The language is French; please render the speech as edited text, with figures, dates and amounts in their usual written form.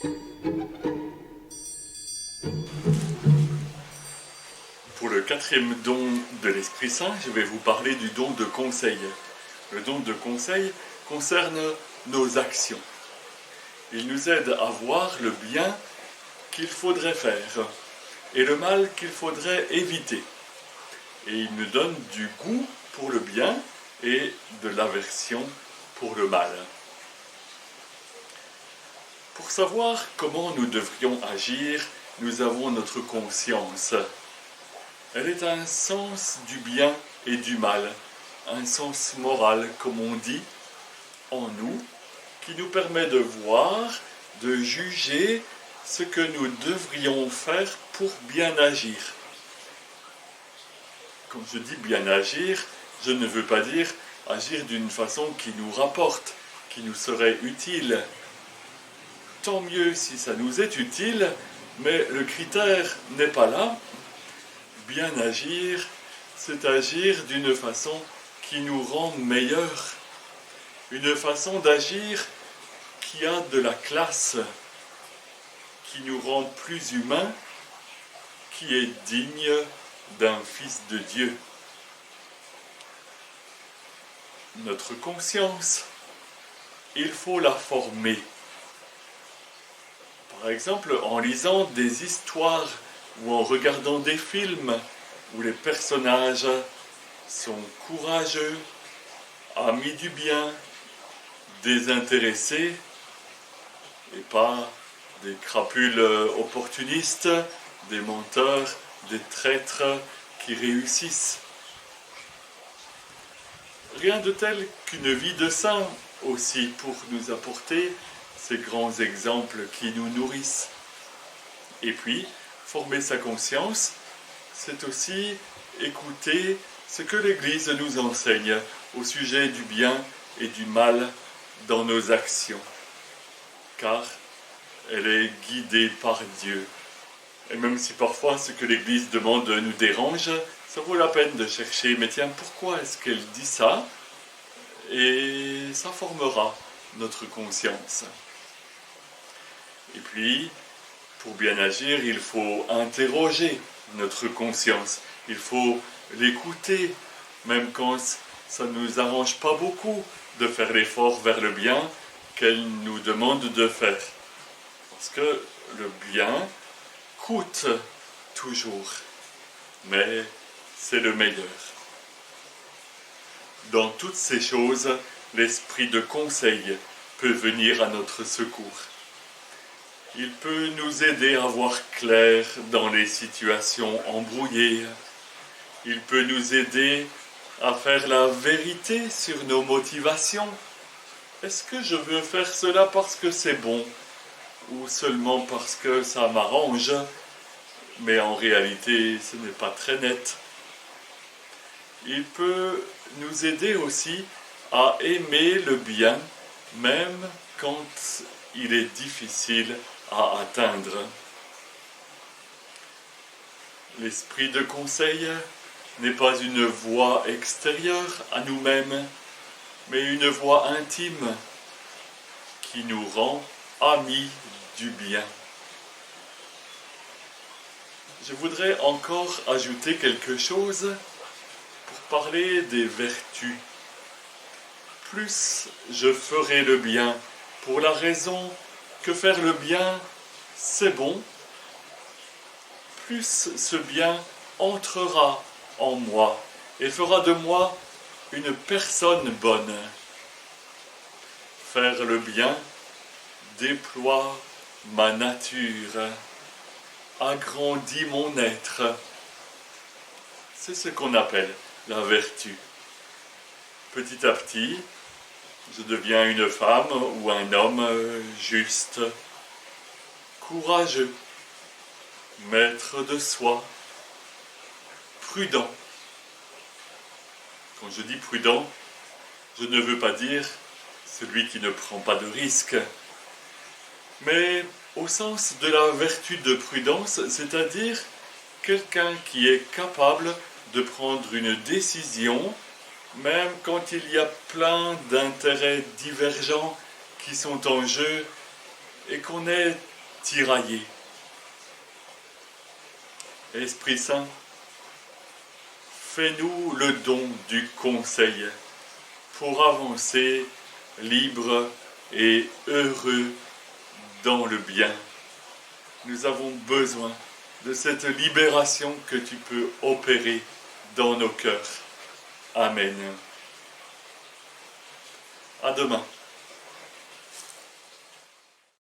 Pour le quatrième don de l'Esprit Saint, je vais vous parler du don de conseil. Le don de conseil concerne nos actions. Il nous aide à voir le bien qu'il faudrait faire et le mal qu'il faudrait éviter. Et il nous donne du goût pour le bien et de l'aversion pour le mal. Pour savoir comment nous devrions agir, nous avons notre conscience. Elle est un sens du bien et du mal, un sens moral, comme on dit, en nous, qui nous permet de voir, de juger ce que nous devrions faire pour bien agir. Quand je dis bien agir, je ne veux pas dire agir d'une façon qui nous rapporte, qui nous serait utile. Tant mieux si ça nous est utile, mais le critère n'est pas là. Bien agir, c'est agir d'une façon qui nous rend meilleurs, une façon d'agir qui a de la classe, qui nous rend plus humains, qui est digne d'un fils de Dieu. Notre conscience, il faut la former. Par exemple, en lisant des histoires ou en regardant des films où les personnages sont courageux, amis du bien, désintéressés et pas des crapules opportunistes, des menteurs, des traîtres qui réussissent. Rien de tel qu'une vie de saint aussi pour nous apporter ces grands exemples qui nous nourrissent. Et puis, former sa conscience, c'est aussi écouter ce que l'Église nous enseigne au sujet du bien et du mal dans nos actions, car elle est guidée par Dieu. Et même si parfois ce que l'Église demande nous dérange, ça vaut la peine de chercher, mais tiens, pourquoi est-ce qu'elle dit ça? Et ça formera notre conscience. Et puis, pour bien agir, il faut interroger notre conscience. Il faut l'écouter, même quand ça ne nous arrange pas beaucoup de faire l'effort vers le bien qu'elle nous demande de faire. Parce que le bien coûte toujours, mais c'est le meilleur. Dans toutes ces choses, l'esprit de conseil peut venir à notre secours. Il peut nous aider à voir clair dans les situations embrouillées. Il peut nous aider à faire la vérité sur nos motivations. Est-ce que je veux faire cela parce que c'est bon ou seulement parce que ça m'arrange, mais en réalité ce n'est pas très net. Il peut nous aider aussi à aimer le bien, même quand il est difficile à atteindre. L'esprit de conseil n'est pas une voix extérieure à nous-mêmes, mais une voix intime qui nous rend amis du bien. Je voudrais encore ajouter quelque chose pour parler des vertus. Plus je ferai le bien pour la raison que faire le bien, c'est bon, plus ce bien entrera en moi et fera de moi une personne bonne. Faire le bien déploie ma nature, agrandit mon être. C'est ce qu'on appelle la vertu. Petit à petit, je deviens une femme ou un homme juste, courageux, maître de soi, prudent. Quand je dis prudent, je ne veux pas dire celui qui ne prend pas de risques, mais au sens de la vertu de prudence, c'est-à-dire quelqu'un qui est capable de prendre une décision, même quand il y a plein d'intérêts divergents qui sont en jeu et qu'on est tiraillés. Esprit Saint, fais-nous le don du conseil pour avancer libre et heureux dans le bien. Nous avons besoin de cette libération que tu peux opérer dans nos cœurs. Amen. À demain.